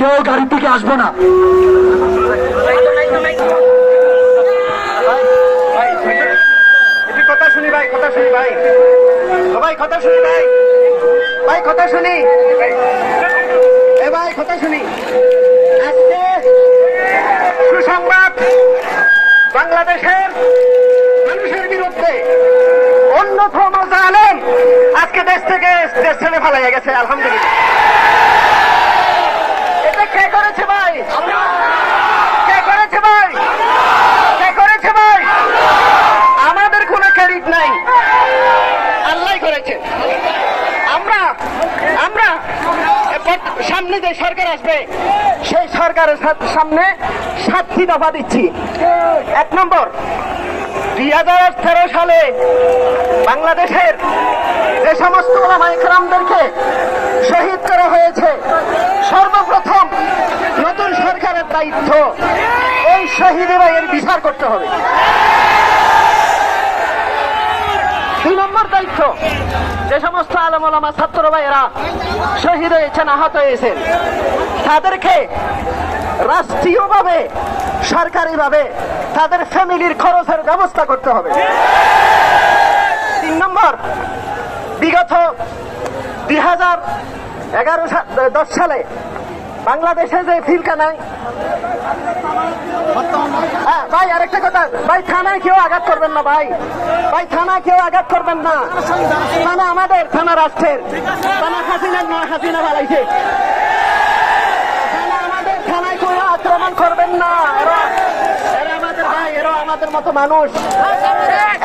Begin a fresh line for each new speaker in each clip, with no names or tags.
কেউ গাড়ি থেকে আসবো না।
কথা শুনি ভাই, কথা শুনি ভাই, সবাই কথা শুনি ভাই, ভাই কথা শুনি, এ ভাই কথা শুনি। আজকে সুসংবাদ, বাংলাদেশের মানুষের বিরুদ্ধে অন্যতম জালেম আজকে দেশ ছেড়ে ফেলাইয়া গেছে। আলহামদুলিল্লাহ। এটা কে করেছে ভাই? কে করেছে ভাই? কে করেছে ভাই? আমাদের কোনো ক্রেডিট নাই, আল্লাহ করেছে। আমরা সামনে যে সরকার আসবে সেই সরকারের সামনে 7টি দফা দিচ্ছি। 1 নম্বর, 2013 সালে বাংলাদেশের যে সমস্ত ওলামায়ে কেরামদেরকে শহীদ করা হয়েছে, সর্বপ্রথম নতুন সরকারের দায়িত্ব এই শহীদেরা এর বিচার করতে হবে। 2 নম্বর দায়িত্ব, যে সমস্ত আলেম ওলামা ছাত্র ভাইয়েরা শহীদ হয়েছেন, আহত হয়েছেন, তাদেরকে রাষ্ট্রীয়ভাবে সরকারিভাবে তাদের ফ্যামিলির খরচের ব্যবস্থা করতে হবে। 3 নম্বর, বিগত 2010 সালে বাংলাদেশে যে ফিলখানায়, ভাই আরেকটা কথা ভাই, থানায় কেউ আঘাত করবেন না ভাই, ভাই থানায় কেউ আঘাত করবেন না। থানা আমাদের, থানা রাষ্ট্রের, থানা হাসিনার নয়, হাসিনা বানাইছে। থানা আমাদের, থানায় কেউ আক্রমণ করবেন না। এরা আমাদের ভাই, এরা আমাদের মতো মানুষ।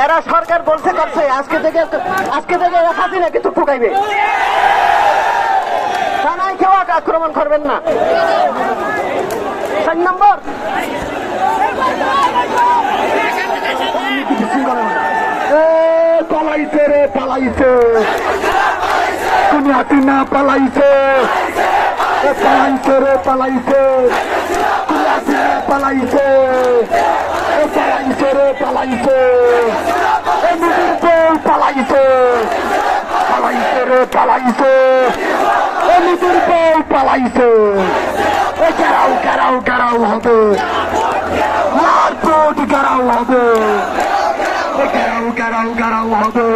এরা সরকার বলছে করছে, আজকে থেকে হাসিনা কিন্তু ঠুকাইবে। থানায় কেউ আক্রমণ করবেন না। 4 নম্বর,
পালাইছে রে পালাইছে, তুমি হাসিনা পালাইছে, পালাইছে রে পালাইছে, তুমি হাসিনা পালাইছে, পালাইছে রে পালাইছে, মুদির বউ পালাইছে, পালাইছে রে পালাইছে, মুদির বউ পালাইছে। গেরাও গেরাও গেরাও হবে, মারপোট গেরাও হবে, গেরাও গেরাও গেরাও হবে।